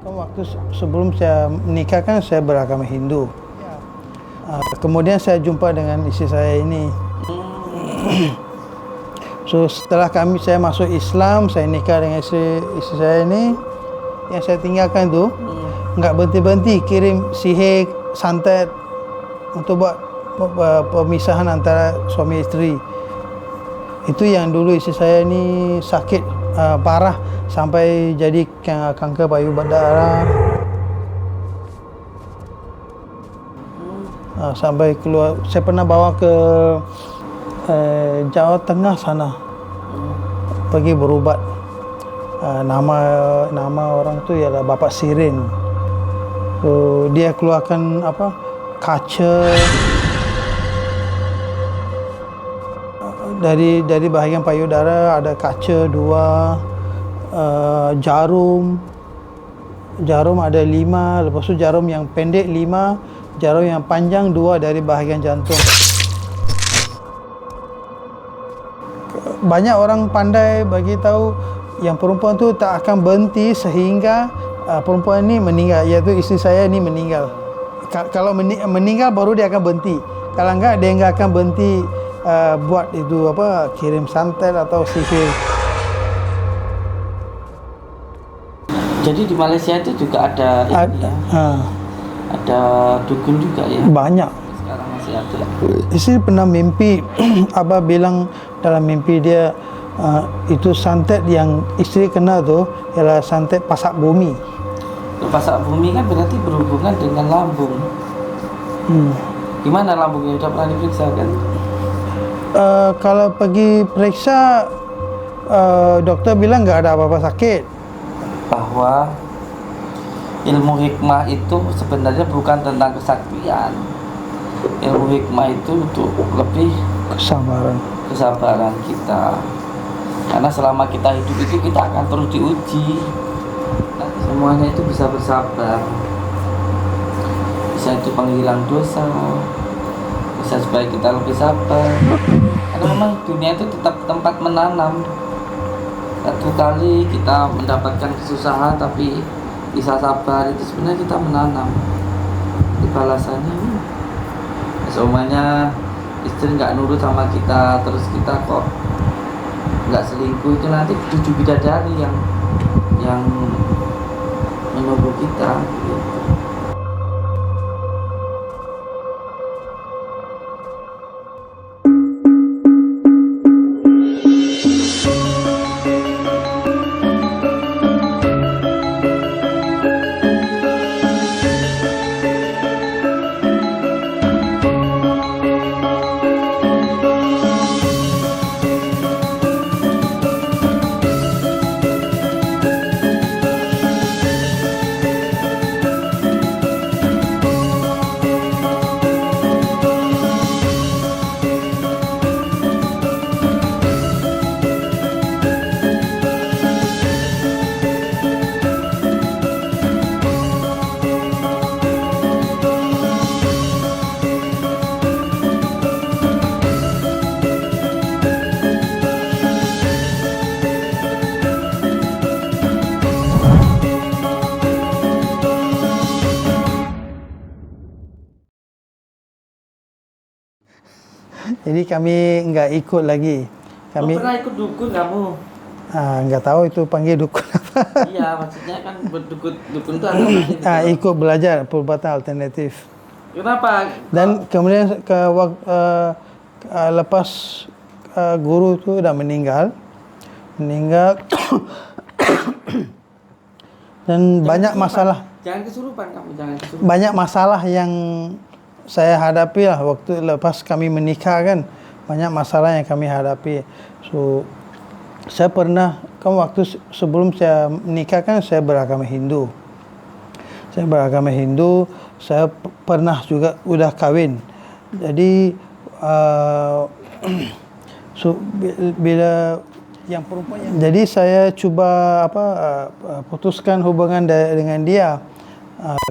Kan waktu sebelum saya menikah kan saya beragama Hindu. Kemudian saya jumpa dengan istri saya ini. So setelah saya masuk Islam, saya nikah dengan istri saya ini. Yang saya tinggalkan tu nggak berhenti-berhenti kirim sihir, santet untuk buat pemisahan antara suami isteri. Itu yang dulu istri saya ini sakit parah sampai jadi kanker payudara darah. Sampai keluar, saya pernah bawa ke Jawa Tengah sana pergi berubat. Nama orang tu ialah Bapak Sirin. So, dia keluarkan kaca dari bahagian payudara, ada kaca 2, jarum ada 5, lepas tu jarum yang pendek 5, jarum yang panjang 2 dari bahagian jantung. Banyak orang pandai bagi tahu yang perempuan tu tak akan berhenti sehingga perempuan ni meninggal, iaitu isteri saya ni meninggal. Kalau meninggal baru dia akan berhenti. Kalau enggak, dia enggak akan berhenti buat itu kirim santet atau sihir. Jadi di Malaysia itu juga ada ada dukun juga ya? Banyak. Sekarang masih ada. Isteri pernah mimpi, Abah bilang dalam mimpi dia itu santet yang isteri kena tu ialah santet pasak bumi. Pasak bumi kan berarti berhubungan dengan lambung. Gimana lambungnya, sudah pernah diperiksa kan? Kalau pergi periksa, dokter bilang nggak ada apa-apa sakit. Bahwa ilmu hikmah itu sebenarnya bukan tentang kesaktian. Ilmu hikmah itu untuk lebih kesabaran kita. Karena selama kita hidup itu kita akan terus diuji. Nanti semuanya itu bisa bersabar. Bisa itu penghilang dosa, bisa supaya kita lebih sabar. Karena memang dunia itu tetap tempat menanam. Satu kali kita mendapatkan kesusahan tapi bisa sabar, itu sebenarnya kita menanam. Di balasannya semuanya istri nggak nurut sama kita, terus kita kok nggak selingkuh, itu nanti 7 bidadari yang menunggu kita gitu. Jadi kami nggak ikut lagi. Kami pernah ikut dukun kamu? Nggak tahu itu panggil dukun apa. Iya, maksudnya kan dukun itu ada ikut belajar perubatan alternatif. Kenapa? Dan kemudian lepas guru tu dah meninggal dan banyak masalah. Jangan kesurupan kamu, jangan kesurupan. Banyak masalah yang saya hadapi lah waktu lepas kami menikah kan. Banyak masalah yang kami hadapi. So saya pernah kan waktu sebelum saya menikah kan saya beragama Hindu. Saya pernah juga udah kahwin. Jadi bila yang perempuan jadi saya cuba putuskan hubungan dengan dia.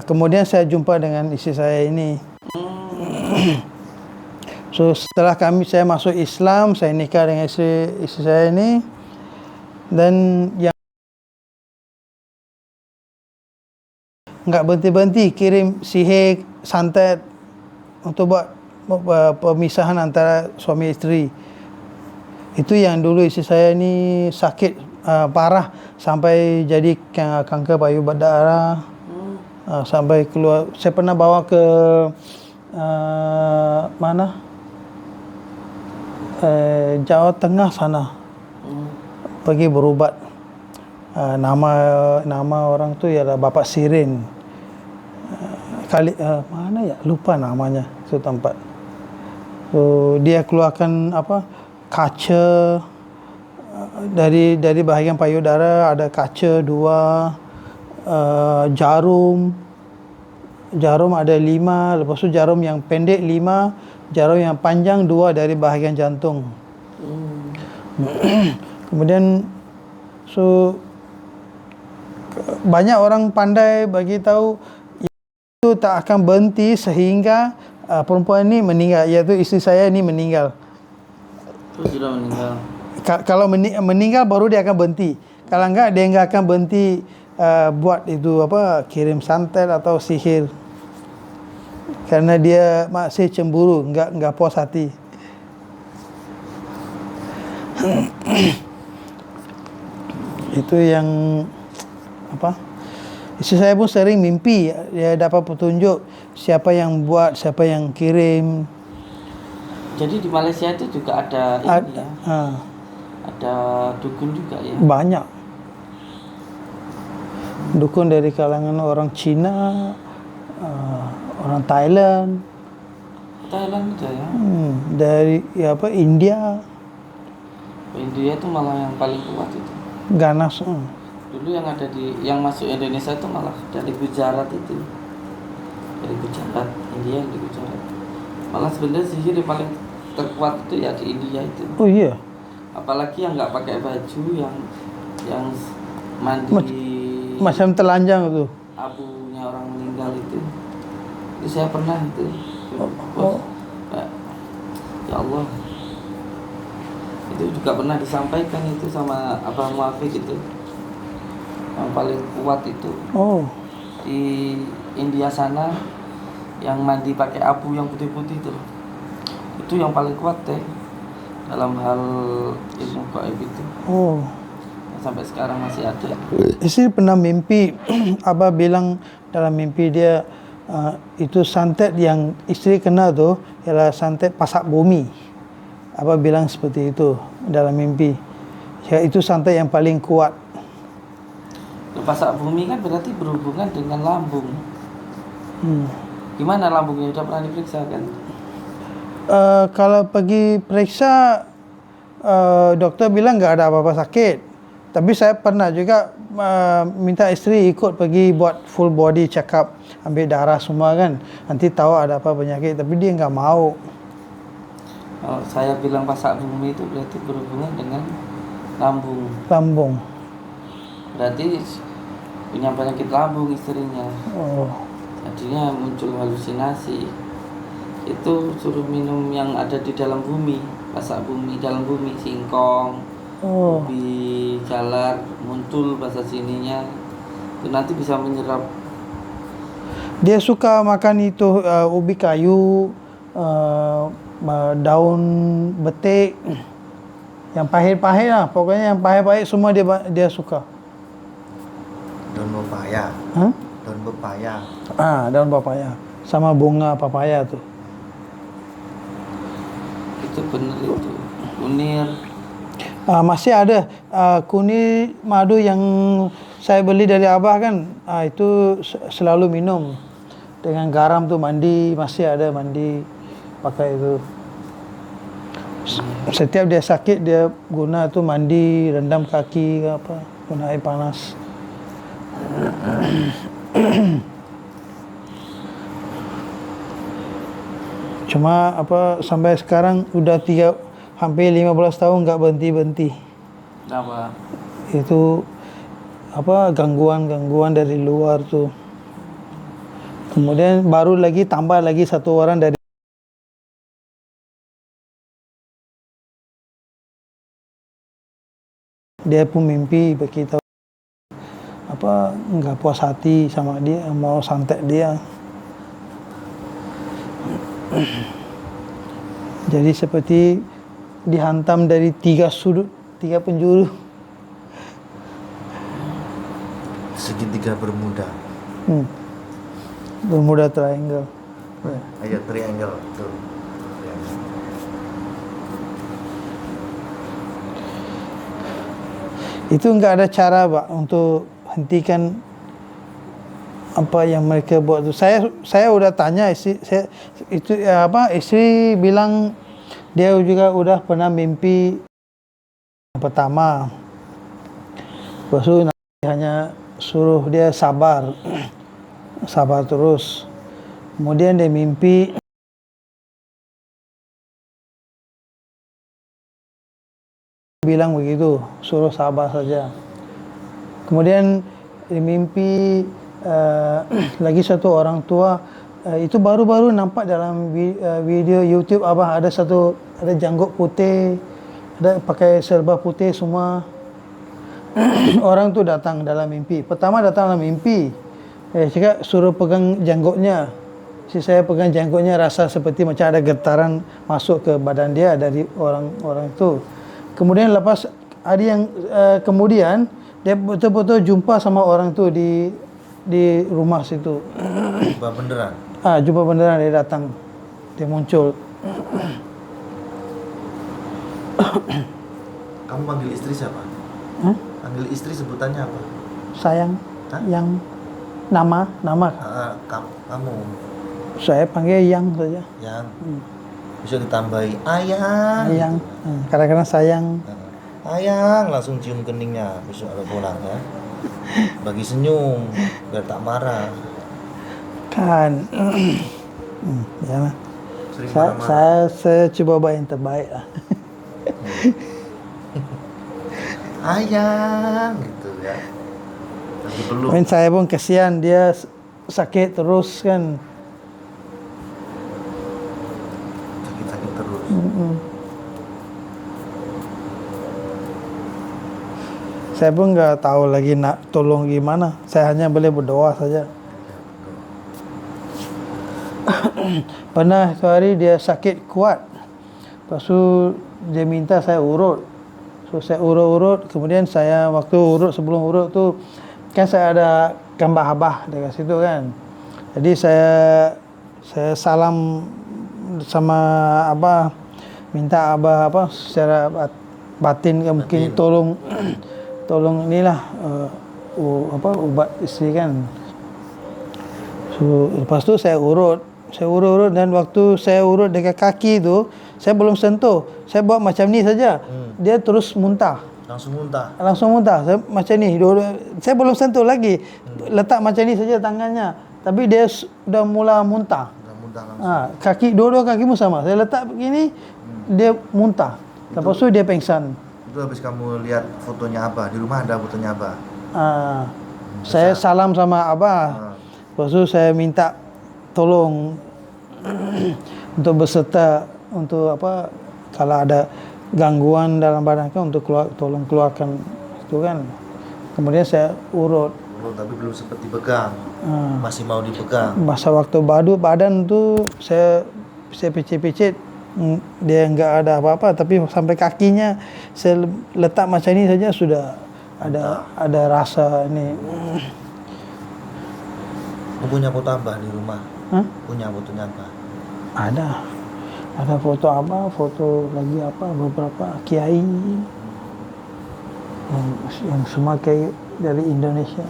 Kemudian saya jumpa dengan istri saya ini. So setelah saya masuk Islam, saya nikah dengan istri saya ini, dan yang nggak berhenti-berhenti kirim sihir, santet untuk buat pemisahan antara suami isteri. Itu yang dulu isteri saya ni sakit parah sampai jadi kanker payudara darah. Sampai keluar. Saya pernah bawa ke mana? Jawa Tengah sana. Pergi berubat. Nama orang tu ialah Bapak Sirin. Mana ya? Lupa namanya tu tempat. So, dia keluarkan kaca dari bahagian payudara, ada kaca 2, jarum ada 5, lepas tu jarum yang pendek 5, jarum yang panjang 2 dari bahagian jantung. Kemudian banyak orang pandai bagi tahu itu tak akan berhenti sehingga perempuan ni meninggal, iaitu isteri saya ni meninggal. Terus sudah meninggal. Kalau meninggal baru dia akan berhenti. Kalau enggak dia enggak akan berhenti buat itu kirim santet atau sihir. Kerana dia masih cemburu, enggak puas hati. Itu yang isteri saya pun sering mimpi dia dapat petunjuk siapa yang buat, siapa yang kirim. Jadi di Malaysia itu juga ada ini ya. Ada dukun juga ya. Banyak. Dukun dari kalangan orang Cina, orang Thailand. Thailand ada ya. Dari India. India itu malah yang paling kuat itu. Ganas. Dulu yang masuk Indonesia itu malah dari Gujarat itu. Dari Gujarat, India di Gujarat. Malah sebenarnya sihir yang paling terkuat itu ya di India itu. Oh iya. Apalagi yang nggak pakai baju, yang mandi macam telanjang itu. Abunya orang meninggal itu saya pernah itu. Ya Allah, itu juga pernah disampaikan itu sama Abang Muafiq itu. Yang paling kuat itu di India sana, yang mandi pakai abu yang putih-putih itu yang paling kuat dalam hal ilmu gaib itu. Sampai sekarang masih ada. Isteri pernah mimpi Abah bilang dalam mimpi dia itu santet yang isteri kena tu ialah santet pasak bumi. Abah bilang seperti itu dalam mimpi. Ya, itu santet yang paling kuat. Pasak bumi kan berarti berhubungan dengan lambung. Gimana lambungnya? Sudah pernah diperiksa kan? Kalau pergi periksa, doktor bilang nggak ada apa-apa sakit. Tapi saya pernah juga minta isteri ikut pergi buat full body check up, ambil darah semua kan. Nanti tahu ada apa penyakit. Tapi dia nggak mau. Kalau saya bilang pasak bumi itu berarti berhubungan dengan lambung. Lambung. Berarti punya penyakit lambung istrinya. Jadinya muncul halusinasi. Itu suruh minum yang ada di dalam bumi, pasak bumi, dalam bumi, singkong, ubi jalar, muntul bahasa sininya. Itu nanti bisa menyerap. Dia suka makan itu ubi kayu, daun betik, yang pahit-pahit lah. Pokoknya yang pahit-pahit semua dia suka. Daun pepaya. Daun pepaya. Daun papaya. Sama bunga papaya tu. Itu benar itu. Kunir. Masih ada kunir madu yang saya beli dari Abah kan. Itu selalu minum. Dengan garam tu mandi, masih ada mandi pakai itu. Setiap dia sakit dia guna tu mandi, rendam kaki ke apa, guna air panas. Cuma sampai sekarang udah hampir 15 tahun enggak berhenti-berhenti. Apa? Itu gangguan dari luar tu. Kemudian baru lagi tambah lagi satu orang dari dia pun mimpi beritahu nggak puas hati sama dia, mau santet dia. Jadi seperti dihantam dari 3 sudut, 3 penjuru. Segitiga Bermuda. Bermuda triangle. Ayo triangle tuh. Triangle. Itu nggak ada cara, Pak, untuk hentikan apa yang mereka buat tu. Saya udah tanya istri saya, itu istri bilang dia juga udah pernah mimpi yang pertama. Lepas tu nanti hanya suruh dia sabar. Sabar terus. Kemudian dia mimpi bilang begitu, suruh sabar saja. Kemudian di mimpi lagi satu orang tua, itu baru-baru nampak dalam video YouTube ada janggut putih, ada pakai serba putih semua. Orang tu datang dalam mimpi. Pertama datang dalam mimpi, cakap suruh pegang janggutnya. Si saya pegang janggutnya, rasa seperti macam ada getaran masuk ke badan dia dari orang itu. Kemudian lepas hari yang kemudian dia betul-betul jumpa sama orang tu di rumah situ. Jumpa beneran. Jumpa beneran, dia datang. Dia muncul. Kamu panggil istri siapa? Panggil istri sebutannya apa? Sayang. Hah? Yang nama. Kamu. Saya panggil Yang saja. Yang. Bisa ditambahi ayang. Ayang. Kadang-kadang sayang. Ayang, langsung cium keningnya besok ada pulang ya. Bagi senyum biar tak marah. Kan. Ya. Sering marah-marah. Saya coba buat yang terbaik lah. Ayang gitu ya. Lagi peluk. Saya pun kesian dia sakit terus kan. Sakit-sakit terus. Saya pun nggak tahu lagi nak tolong gimana. Saya hanya boleh berdoa saja. Pernah sehari dia sakit kuat. Lepas tu dia minta saya urut. So saya urut-urut. Kemudian saya waktu urut, sebelum urut tu kan saya ada gambar abah dekat situ kan. Jadi saya salam sama abah, minta abah secara batin kan, mungkin tolong inilah ubat isteri kan. So lepas tu saya urut dan waktu saya urut dekat kaki tu saya belum sentuh. Saya buat macam ni saja. Dia terus muntah. Langsung muntah. Saya macam ni. Saya belum sentuh lagi. Letak macam ni saja tangannya. Tapi dia sudah mula muntah. Kaki dua-dua kakimu sama. Saya letak begini, dia muntah. Lepas tu dia pingsan. Itu habis kamu lihat fotonya Abah, di rumah ada fotonya Abah. Saya salam sama Abah. Lepas tu saya minta tolong untuk berserta untuk kalau ada gangguan dalam badan kan, untuk tolong keluarkan itu kan. Kemudian saya urut. Tapi belum sempat dipegang. Masih mau dipegang. Masa waktu badan tu saya picit-picit, dia enggak ada apa-apa, tapi sampai kakinya saya letak macam ni saja sudah ada rasa ini. Punya foto Abah di rumah? Punya fotonya Abah? Ada foto Abah, foto lagi beberapa kiai yang semua kiai dari Indonesia.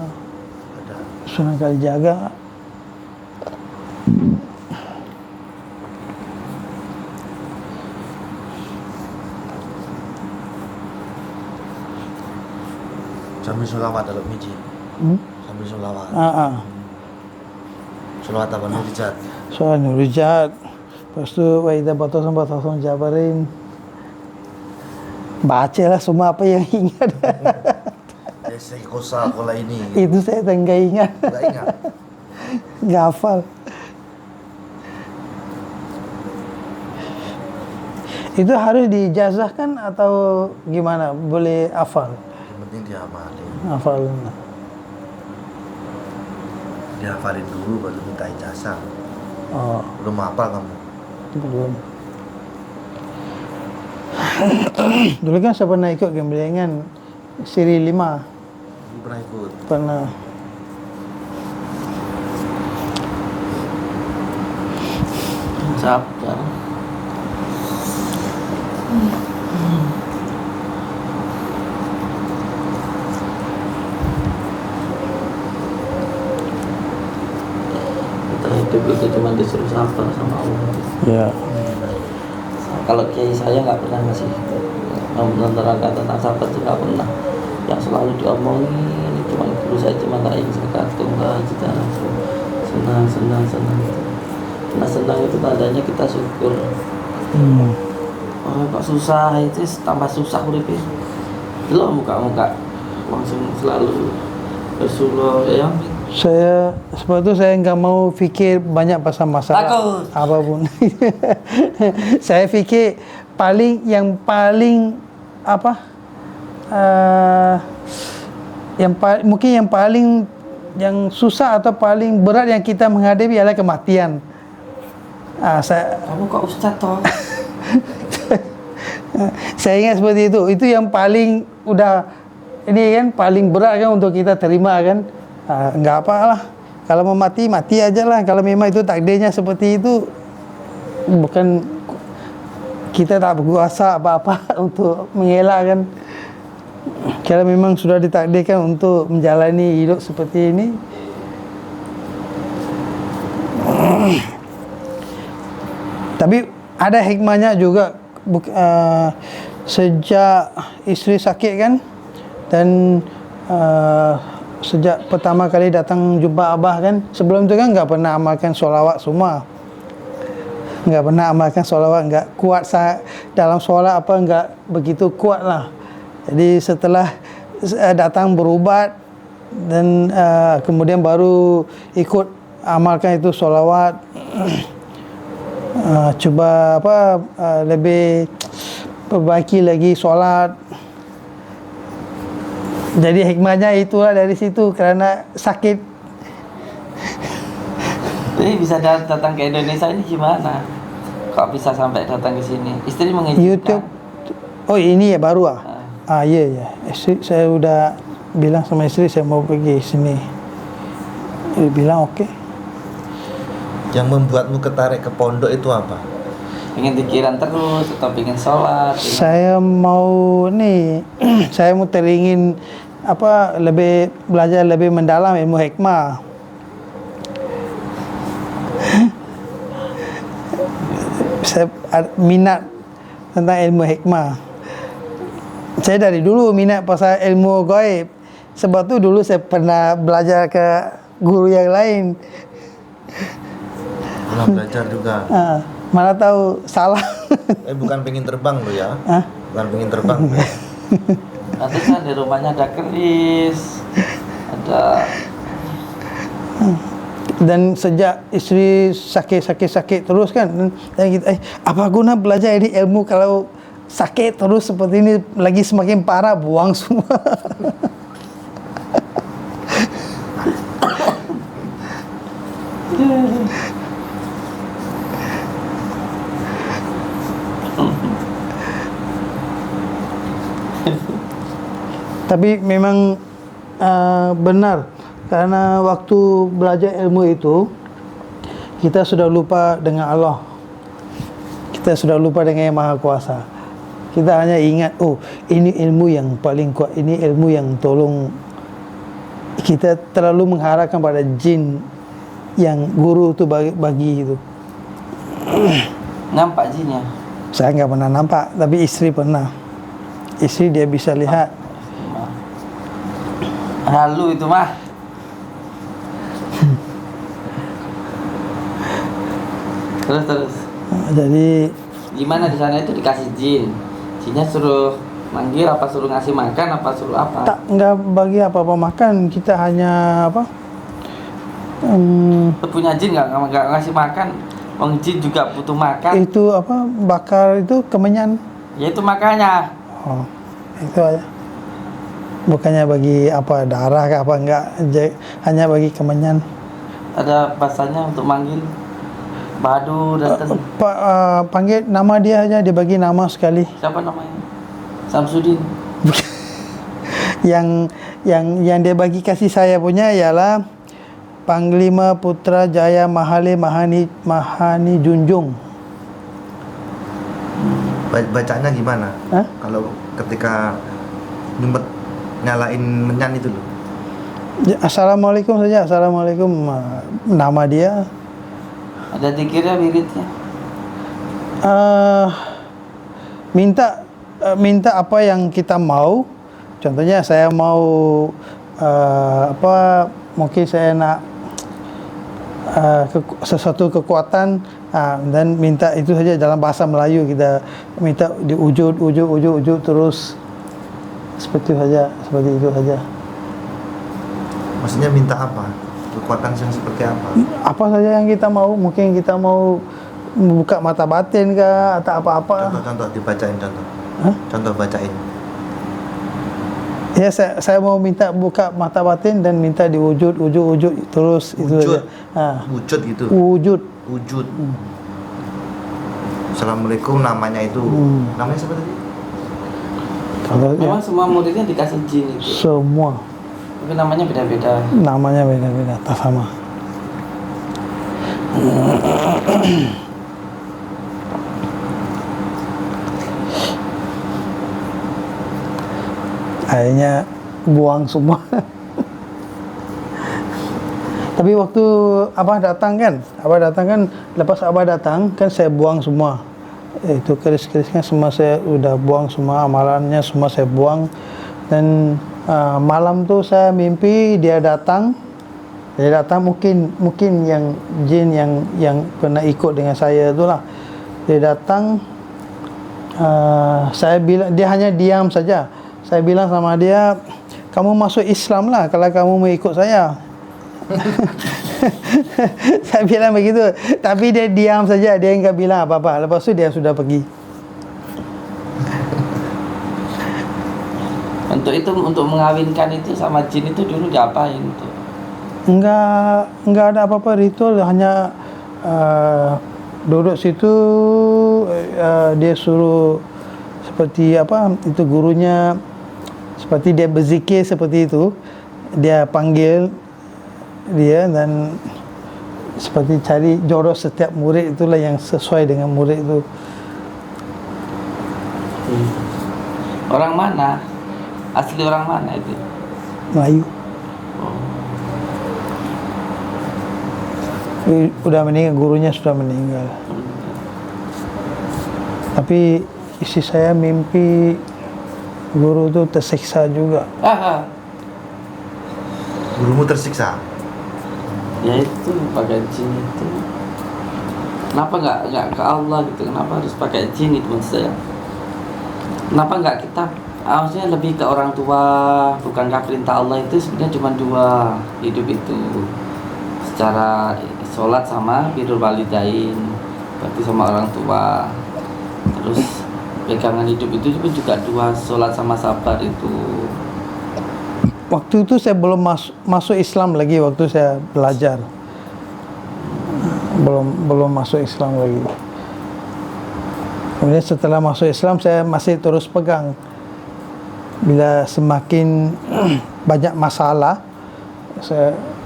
Ada. Sunan Kalijaga. Sambil sholawat dalam miji. Sambil sholawat. Sholawat apa Nurijat? Sholawat Nurijat. Lepas tu wa idza batasam jabarin. Bacalah semua apa yang ingat. Saya kosa kola ini. Itu saya enggak ingat. Enggak ingat. Enggak hafal. Itu harus diijazahkan atau gimana? Boleh hafal? Yang penting dihafalin. Hafal. dihafalin dulu baru minta ijazah. Oh, Belum hafal kamu? belum. Dulu kan saya pernah ikut Gembelengan seri 5. Belum pernah ikut. Pernah. Sabda. Kita hidup itu cuma disuruh sabar sama Allah. Ya. Kalau kiai saya nggak pernah ngasih menerangkan tentang sabar itu nggak pernah. Yang selalu diomongin ini cuma guru saya cuma tak ingin tunggal kita senang. Nah senang itu tandanya kita syukur. Oh kok susah itu tambah susah uripnya. Lo muka-muka langsung selalu bersyukur ya. Saya sebab itu saya nggak mau fikir banyak pasal masalah Takut. apapun. Saya fikir yang paling apa? Mungkin yang susah atau paling berat yang kita menghadapi adalah kematian. Kamu kok ustaz toh? Saya ingat seperti itu. Itu yang paling ini kan paling berat kan untuk kita terima kan. Enggak apalah. Kalau mau mati aja lah. Kalau memang itu takdirnya seperti itu, bukan kita tak berkuasa apa-apa untuk mengelak kan. Kalau memang sudah ditakdirkan untuk menjalani hidup seperti ini, tapi ada hikmahnya juga. Sejak isteri sakit kan, dan sejak pertama kali datang jumpa Abah kan, sebelum itu kan nggak pernah amalkan solawat semua, nggak pernah amalkan solawat, nggak kuat dalam solat apa, nggak begitu kuat lah. Jadi setelah datang berubat dan kemudian baru ikut amalkan itu solawat. Cuba lebih perbaiki lagi solat. Jadi hikmahnya itulah dari situ, karena sakit. Jadi bisa datang ke Indonesia ini gimana? Kok bisa sampai datang ke sini? Istri mengizinkan? YouTube. Oh ini ya baru iya. Saya udah bilang sama istri saya mau pergi sini. Dia bilang oke. Yang membuatmu ketarik ke pondok itu apa? Pengen pikiran terus atau pengen sholat? Saya mau saya mau teringin lebih belajar lebih mendalam ilmu hikmah. Saya minat tentang ilmu hikmah. Saya dari dulu minat pasal ilmu gaib. Sebab tu dulu saya pernah belajar ke guru yang lain. Pernah belajar juga. Mana tahu salah. Bukan pengen terbang lo ya? Bukan pengen terbang. Nanti kan di rumahnya ada keris, ada. Dan sejak isteri sakit terus kan, dan kita apa guna belajar ini ilmu kalau sakit terus seperti ini, lagi semakin parah, buang semua. Tapi memang benar, karena waktu belajar ilmu itu kita sudah lupa dengan Allah, kita sudah lupa dengan Yang Maha Kuasa. Kita hanya ingat, ini ilmu yang paling kuat, ini ilmu yang tolong. Kita terlalu mengharapkan pada jin yang guru itu bagi itu. Nampak jinnya? Saya nggak pernah nampak, tapi istri pernah. Istri dia bisa lihat. Halu itu mah. Terus. Jadi Gimana di sana itu dikasih jin? Jinnya suruh manggil apa suruh ngasih makan apa suruh apa? nggak bagi apa-apa makan, kita hanya Punya jin nggak ngasih makan? Wong jin juga butuh makan. itu bakar itu kemenyan. Ya itu makanya. Itu aja. Bukannya bagi darah ke apa, enggak, hanya bagi kemenyan. ada bahasanya untuk manggil. Badu datang. Panggil nama dia aja, dia bagi nama sekali. Siapa namanya? Samsudin. yang dia bagi kasih saya punya ialah Panglima Putra Jaya Mahale Mahani Junjung. Bacanya gimana? Hah? Kalau ketika nyumpet nyalain menyan itu loh. Assalamualaikum saja. Assalamualaikum, nama dia. Ada dikira wiridnya. Minta apa yang kita mau. Contohnya saya mau mungkin saya nak sesuatu kekuatan, dan minta itu saja dalam bahasa Melayu. Kita minta di wujud terus seperti itu saja. Maksudnya minta apa? Kekuatan yang seperti apa? Apa saja yang kita mau, mungkin kita mau membuka mata batin kah atau apa-apa. Contoh dibacain contoh. Hah? Contoh bacain. Ya, saya mau minta buka mata batin dan minta diwujud terus itu Wujud. saja. Wujud gitu. Wujud. Assalamualaikum namanya itu. Namanya siapa tadi? Kalau Memang semua muridnya dikasih jin itu. semua Tapi namanya beda-beda. namanya beda-beda, tak sama. Akhirnya buang semua. Tapi waktu Abah datang kan, lepas Abah datang kan saya buang semua. Itu keris-kerisnya semua saya udah buang semua, amalannya semua saya buang. Dan malam tu saya mimpi dia datang. Dia datang mungkin yang jin yang pernah ikut dengan saya itulah. Dia datang, saya bilang, dia hanya diam saja. Saya bilang sama dia, kamu masuk Islam lah kalau kamu mau ikut saya. Saya bilang begitu, tapi dia diam saja, dia enggak bilang apa-apa. Lepas tu dia sudah pergi. Untuk mengawinkan itu sama jin itu dulu diapain tuh? Enggak ada apa-apa ritual, hanya duduk situ, dia suruh seperti apa, itu gurunya seperti dia berzikir seperti itu, dia panggil dia dan seperti cari jodoh setiap murid itulah yang sesuai dengan murid itu. Orang mana? Asli orang mana itu? Melayu. Udah meninggal, gurunya sudah meninggal. Tapi istri saya mimpi guru itu tersiksa juga. Gurumu tersiksa. Ya itu pakai jin itu. Kenapa nggak ke Allah gitu? Kenapa harus pakai jin itu maksud saya? Kenapa nggak kita? Maksudnya lebih ke orang tua. Bukankah perintah Allah itu sebenarnya cuma dua hidup itu, secara sholat sama birrul walidain, berarti sama orang tua. Terus pegangan hidup itu juga dua, sholat sama sabar itu. Waktu itu saya belum masuk Islam lagi, waktu saya belajar belum masuk Islam lagi. Kemudian setelah masuk Islam saya masih terus pegang. Bila semakin banyak masalah,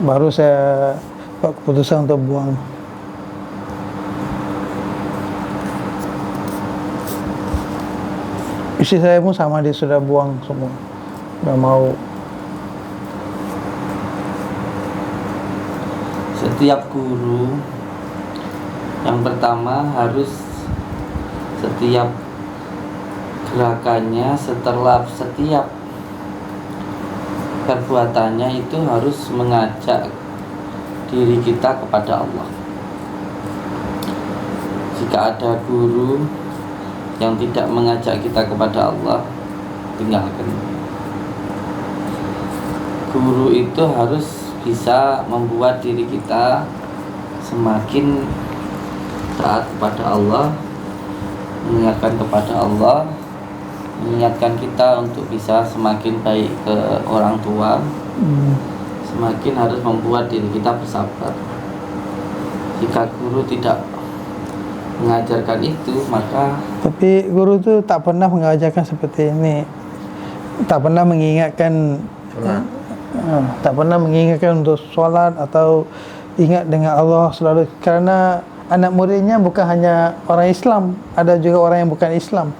baru saya buat keputusan untuk buang. Istri saya pun sama, dia sudah buang semua, sudah mau. Setiap guru yang pertama harus setiap gerakannya, setelah setiap perbuatannya itu harus mengajak diri kita kepada Allah. Jika ada guru yang tidak mengajak kita kepada Allah, tinggalkan. Guru itu harus bisa membuat diri kita semakin taat kepada Allah, mengingatkan kepada Allah, mengingatkan kita untuk bisa semakin baik ke orang tua, semakin harus membuat diri kita bersabar. Jika guru tidak mengajarkan itu, maka Tapi guru tu tak pernah mengajarkan seperti ini. Tak pernah mengingatkan, Sholat. tak pernah mengingatkan untuk solat atau ingat dengan Allah selalu, kerana anak muridnya bukan hanya orang Islam, ada juga orang yang bukan Islam.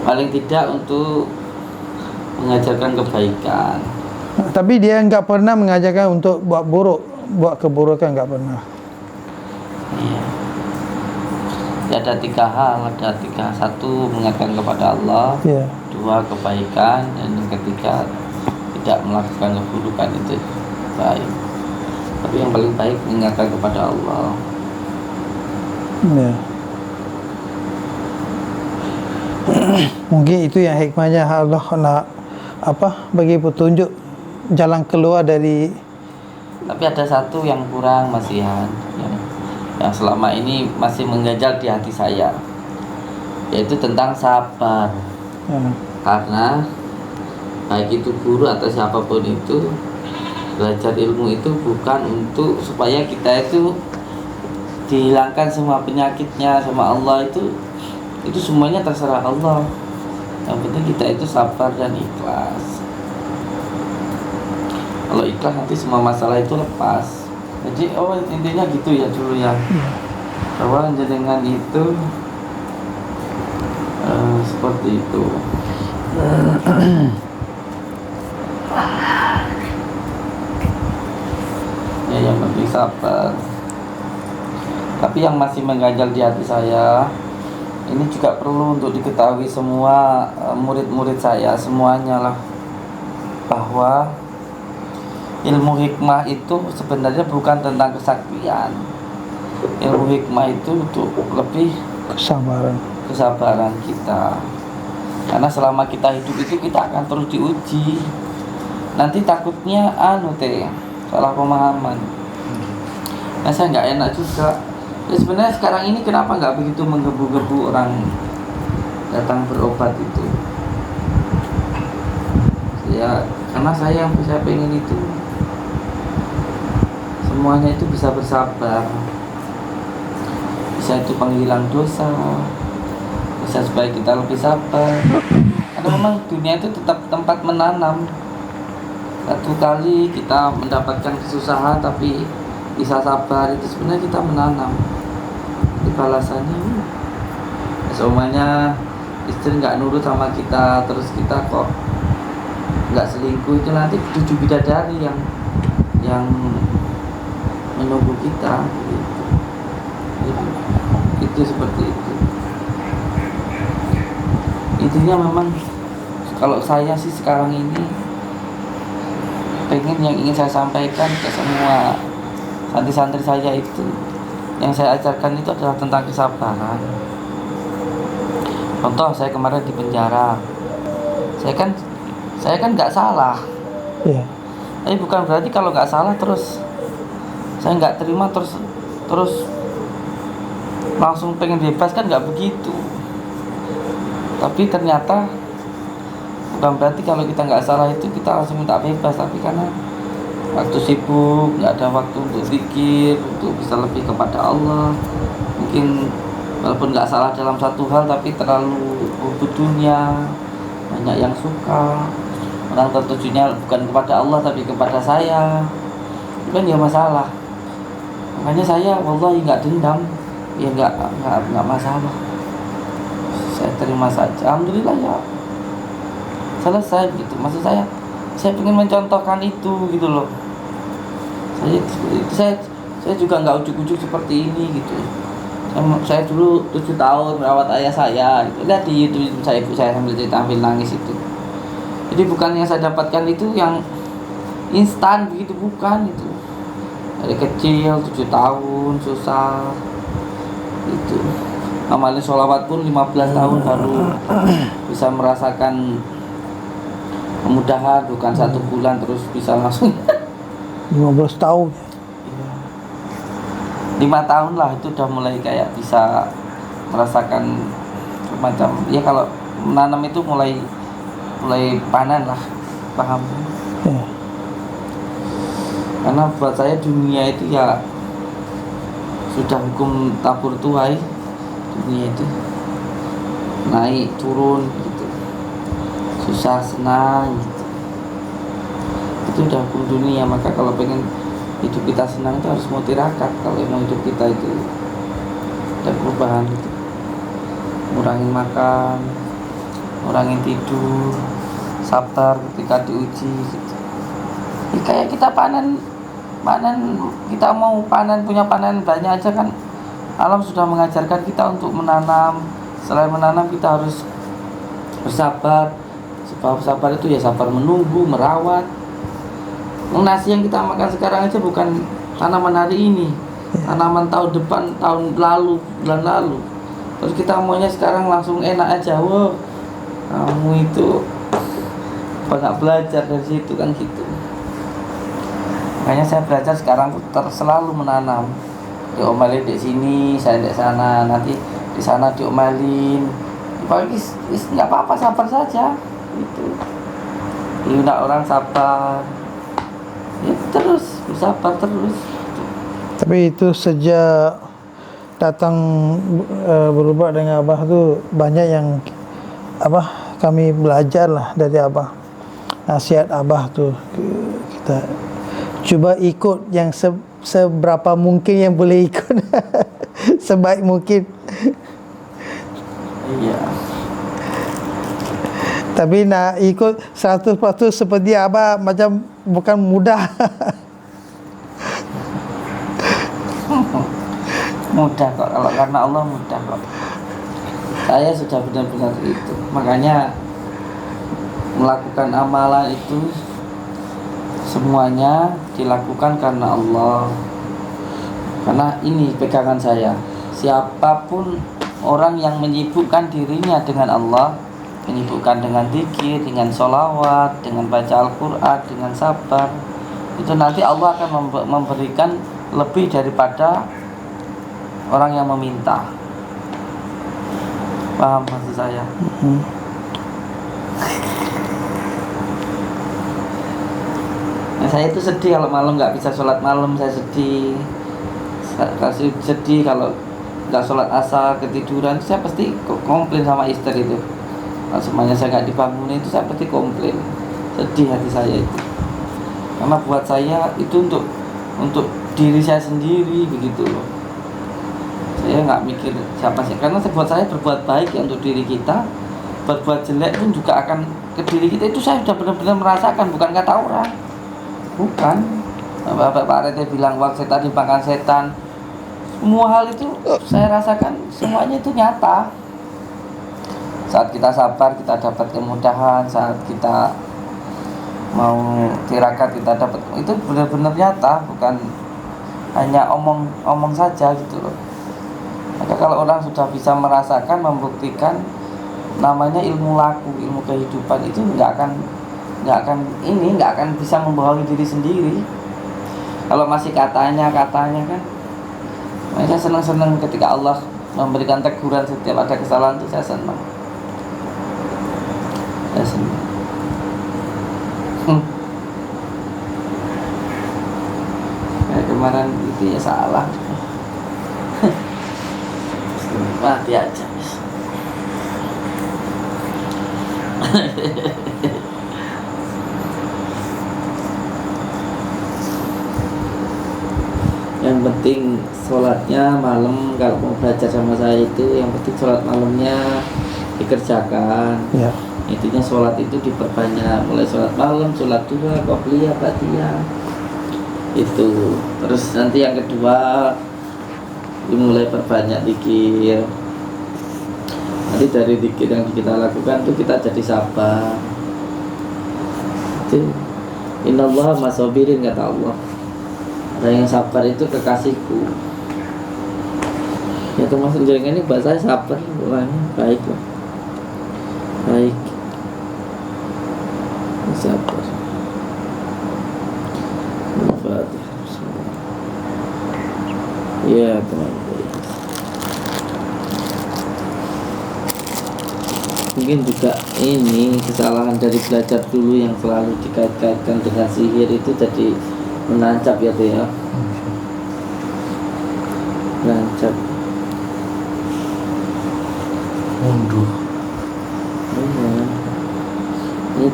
paling tidak untuk mengajarkan kebaikan. Tapi dia enggak pernah mengajarkan untuk buat buruk, buat keburukan, enggak pernah. Iya. Ya, ada 3 hal, ada 3. 1, mengingatkan kepada Allah. Ya. 2, kebaikan. Dan yang ketiga, tidak melakukan keburukan. Itu baik. Tapi yang paling baik mengingatkan kepada Allah. Ya. Mungkin itu yang hikmahnya Allah nak bagi petunjuk jalan keluar dari. Tapi ada satu yang kurang, Mas Ihan, yang selama ini masih mengganjal di hati saya, yaitu tentang sabar. Karena baik itu guru atau siapapun itu, belajar ilmu itu bukan untuk supaya kita itu dihilangkan semua penyakitnya sama Allah. Itu semuanya terserah Allah. Yang penting kita itu sabar dan ikhlas. Kalau ikhlas nanti semua masalah itu lepas. Jadi intinya gitu ya dulu ya, bahwa jenengan itu seperti itu. Ya, yang penting sabar. Tapi yang masih mengganjal di hati saya, ini juga perlu untuk diketahui semua murid-murid saya semuanya lah, bahwa ilmu hikmah itu sebenarnya bukan tentang kesaktian. Ilmu hikmah itu untuk lebih kesabaran kita. Karena selama kita hidup itu kita akan terus diuji. Nanti takutnya salah pemahaman. Nah, saya nggak enak juga. Ya, sebenarnya sekarang ini kenapa nggak begitu menggebu-gebu orang datang berobat itu? Ya, karena saya pengen itu semuanya itu bisa bersabar, bisa itu penghilang dosa, bisa supaya kita lebih sabar. Karena memang dunia itu tetap tempat menanam. Satu kali kita mendapatkan kesusahan tapi bisa sabar, itu sebenarnya kita menanam. Itu balasannya. Semuanya istri nggak nurut sama kita, terus kita kok nggak selingkuh, itu nanti 7 bidadari yang menunggu kita gitu. Itu seperti itu. Intinya memang kalau saya sih sekarang ini pengen, yang ingin saya sampaikan ke semua santri-santri saya itu, yang saya ajarkan itu adalah tentang kesabaran. Contoh, saya kemarin di penjara, saya kan nggak salah. Ya. Tapi bukan berarti kalau nggak salah terus saya nggak terima, terus langsung pengen bebas, kan nggak begitu. Tapi ternyata bukan berarti kalau kita nggak salah itu kita langsung minta bebas. Tapi karena waktu sibuk, nggak ada waktu untuk zikir, untuk bisa lebih kepada Allah. Mungkin walaupun nggak salah dalam satu hal, tapi terlalu dunia, banyak yang suka, orang tertujunya bukan kepada Allah tapi kepada saya, itu kan ya masalah. Makanya saya wallahi nggak dendam, ya nggak masalah, saya terima saja, alhamdulillah ya, selesai gitu. Maksud saya ingin mencontohkan itu gitu loh. Saya juga nggak ujuk-ujuk seperti ini gitu. Saya dulu 7 tahun merawat ayah saya gitu. Lihat di YouTube saya, ibu saya sambil cerita sambil nangis itu. Jadi bukan yang saya dapatkan itu yang instan begitu, bukan itu. Dari kecil 7 tahun susah itu. Amalin sholawat pun 15 tahun baru bisa merasakan kemudahan, bukan 1 bulan terus bisa langsung 15 tahun. 5 tahun lah itu udah mulai kayak bisa merasakan semacam, ya kalau menanam itu mulai panen lah, paham? Ya. Karena buat saya dunia itu ya sudah hukum tabur tuai dunia itu, naik turun gitu, susah senang gitu. Itu udah hukum dunia. Maka kalau pengen hidup kita senang itu harus mau tirakat. Kalau mau hidup kita itu ada perubahan gitu, ngurangin makan, ngurangin tidur, sabar ketika diuji gitu. Ya, kayak kita panen, kita mau panen, punya panen banyak aja kan, alam sudah mengajarkan kita untuk menanam. Selain menanam kita harus bersabar. Sebab sabar itu ya sabar menunggu, merawat. Nasi yang kita makan sekarang aja bukan tanaman hari ini, tanaman tahun depan, tahun lalu, bulan lalu. Terus kita maunya sekarang langsung enak aja. Wah, kamu itu banyak belajar dari situ kan gitu. Makanya saya belajar sekarang tuh selalu menanam. Diomelin di sini, saya di sana, nanti di sana diomelin. Pagi nggak apa-apa, sabar saja. Itu. Lihat orang sabar. Ya, terus bersabar terus. Tapi itu sejak datang berubah dengan Abah tu banyak yang kami belajar lah dari Abah. Nasihat Abah tu kita cuba ikut yang seberapa mungkin yang boleh ikut. Sebaik mungkin. Iya. Tapi nak ikut 100% seperti Abah macam bukan mudah. Mudah kok, kalau karena Allah mudah kok. Saya sudah benar-benar itu. Makanya melakukan amalan itu semuanya dilakukan karena Allah. Karena ini pegangan saya. Siapapun orang yang menyibukkan dirinya dengan Allah, menyibukkan dengan zikir, dengan sholawat, dengan baca Al-Quran, dengan sabar, itu nanti Allah akan memberikan lebih daripada orang yang meminta. Paham maksud saya? Nah, saya itu sedih kalau malam nggak bisa sholat malam. Saya sedih. Sedih kalau nggak sholat asar, ketiduran. Saya pasti komplain sama istri itu. Kalau semuanya saya nggak dibangunin itu saya pasti komplain. Sedih hati saya itu. Karena buat saya itu untuk diri saya sendiri begitu loh. Saya nggak mikir siapa sih. Karena buat saya berbuat baik ya untuk diri kita. Berbuat jelek pun juga akan ke diri kita. Itu saya sudah benar-benar merasakan, bukan kata orang. Bukan. Pak Rete bilang wak setan dimakan setan. Semua hal itu saya rasakan, semuanya itu nyata. Saat kita sabar kita dapat kemudahan, saat kita mau tirakat kita dapat, itu benar-benar nyata, bukan hanya omong saja gitu loh. Maka kalau orang sudah bisa merasakan, membuktikan, namanya ilmu laku, ilmu kehidupan, itu nggak akan bisa membohongi diri sendiri. Kalau masih katanya kan, saya senang ketika Allah memberikan teguran setiap ada kesalahan itu, saya senang. Kayak kemarin itu ya salah. Mati aja. Yang penting sholatnya malam. Kalau mau belajar sama saya itu yang penting sholat malamnya dikerjakan Ya. Intinya sholat itu diperbanyak, mulai sholat malam, sholat duha, qobliyah, ba'diyah itu. Terus nanti yang kedua dimulai perbanyak zikir. Nanti dari zikir yang kita lakukan tuh kita jadi sabar. Itu innallaha masabirin, kata Allah. Ada yang sabar itu kekasihku. Ya termasuk jaringan ini bahasa sabar, orangnya baik lah. Baik. Sabar. Al-Fatihah. Ya teman-teman. Mungkin juga ini kesalahan dari belajar dulu yang selalu dikait-kaitkan dengan sihir itu jadi menancap ya tuh ya.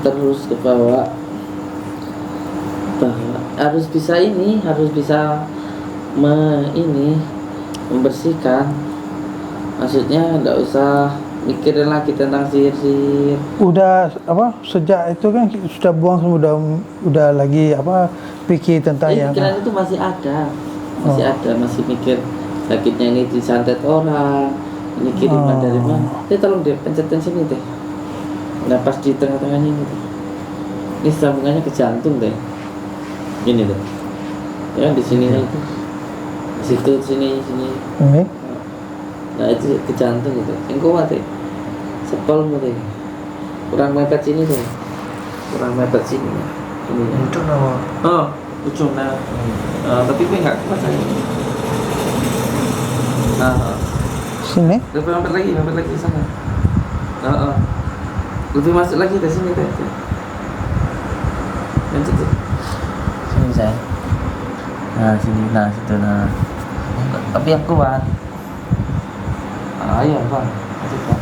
terus ke bawah harus bisa membersihkan, maksudnya nggak usah mikirin lagi tentang sihir-sihir. Udah sejak itu kan sudah buang semua, udah lagi pikir tentang yang Pikiran itu masih ada, masih mikir sakitnya ini disantet orang, ini kiriman dari mana. Tolong deh pencetin sini deh. Nah pas di tengah-tengahnya ini deh. Ini sambungannya ke jantung deh. Gini deh. Ya di sini itu. Di situ sini. ini. Nah itu ke jantung gitu. Yang kuat deh. Sepelmu deh. Kurang mepet sini deh. Ini. Itu nama. Oh, ujung tapi gue nggak kuat saya. Sini. Lebih mampir lagi ke sana. Lebih masuk lagi ke sini teh. Lanjut tuh. Sini saya. Sini, situ Tapi yang kuat. Ayo bang, lanjut bang.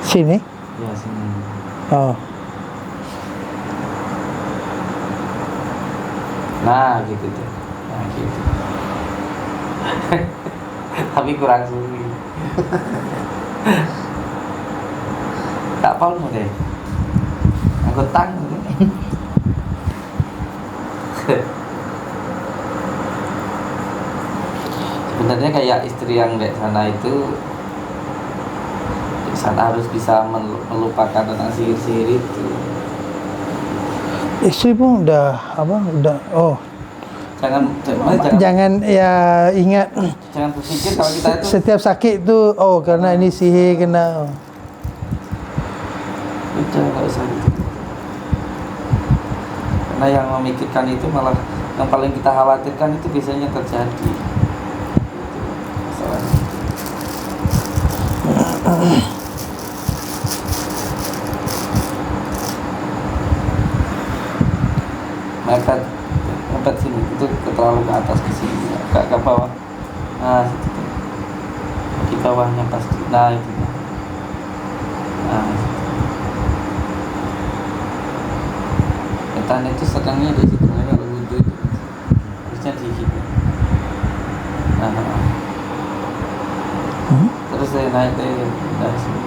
Sini. Ya sini. Oh. Gitu tuh. Gitu. Tapi kurang sulit. Tak palmu deh. Angkut tang gitu. Sebenarnya kayak istri yang di sana itu di sana harus bisa melupakan tentang sihir-sihir itu. Istri pun udah jangan ya ingat jangan berpikir kalau kita itu setiap sakit itu karena ini sihir kena. udah nggak usah gitu. Karena yang memikirkan itu malah yang paling kita khawatirkan itu biasanya terjadi. Masalahnya. Mepet sini itu terlalu ke atas ke sini, ke bawah. Situ tuh. Di bawahnya pasti. Itu. Situ. Setan itu sedangnya di situ, kalau wudhu itu harusnya di situ. Terus saya naik dari sini.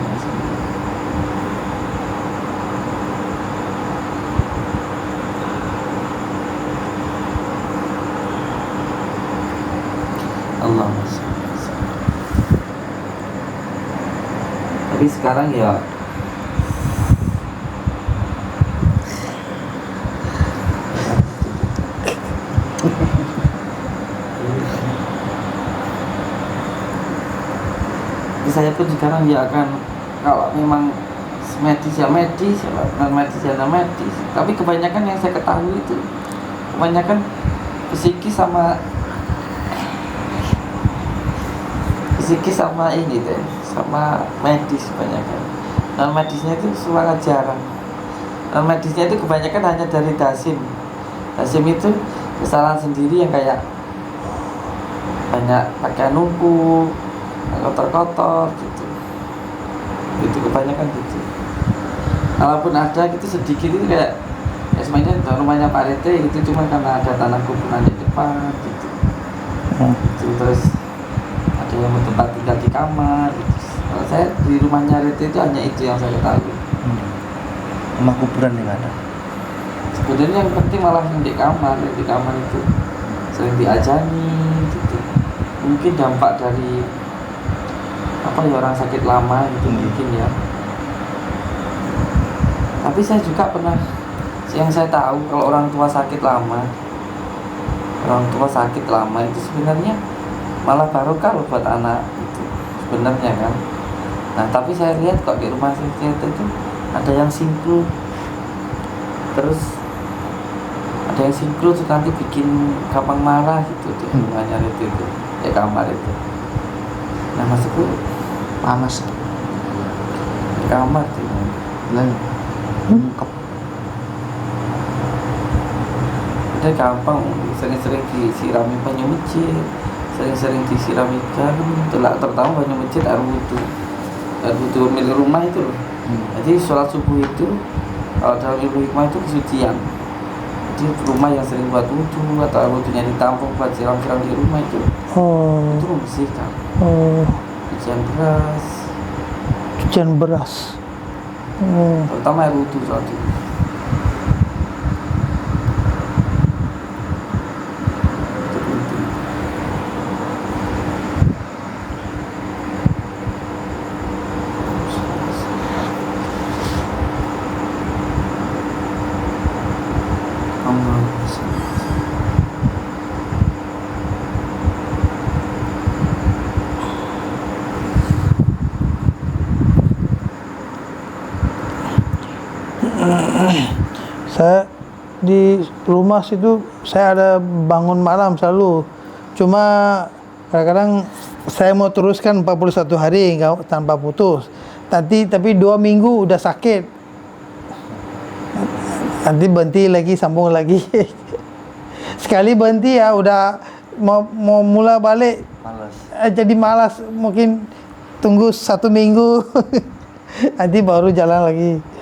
Allah. Tapi sekarang ya saya pun sekarang ya akan, kalau memang medis ya medis, non medis ya non medis. Tapi kebanyakan yang saya ketahui itu kebanyakan psikis sama ini deh, sama medis kebanyakan. Non medisnya itu sangat jarang. Non medisnya itu kebanyakan hanya dari dasim. Dasim itu kesalahan sendiri yang kayak banyak pakai numpuk, kotor-kotor gitu. Itu kebanyakan gitu. Kalaupun ada gitu sedikit itu kayak semuanya rumahnya Pak Rete gitu, cuma karena ada tanah kuburan di depan gitu. Gitu. Terus ada yang mau tempat tinggal di kamar gitu. Kalau saya di rumahnya Rete itu hanya itu yang saya ketahui. Rumah kuburan yang ada. Sebenarnya yang penting malah yang di kamar itu sering diajani gitu. Mungkin dampak dari orang sakit lama gitu mungkin ya. Tapi saya juga pernah, yang saya tahu kalau orang tua sakit lama itu sebenarnya malah barokah loh buat anak itu sebenarnya kan. Nah tapi saya lihat kok di rumah sakit itu ada yang sinkron, terus nanti bikin gampang marah gitu di rumahnya itu ya kamar itu. Nah masukku panas di kamar tuh lengkap. Udah gampang, sering-sering disirami banyu masjid, sering-sering disirami garam, terutama banyu masjid air wudhu milik rumah itu loh. Jadi sholat subuh itu Kalau dalam ilmu hikmah itu kesucian. Jadi rumah yang sering buat wudhu atau wudhunya ditampung buat siram-siram di rumah itu membersihkan. Cucian beras, Cucian beras. terutama air wudhu soal itu. Itu penting. Saya di rumah situ saya ada bangun malam selalu. Cuma kadang-kadang saya mau teruskan 41 hari tanpa putus. Tapi 2 minggu udah sakit. Nanti berhenti lagi, sambung lagi. Sekali berhenti ya udah mau mula balik Malas. jadi malas. Mungkin tunggu 1 minggu nanti baru jalan lagi.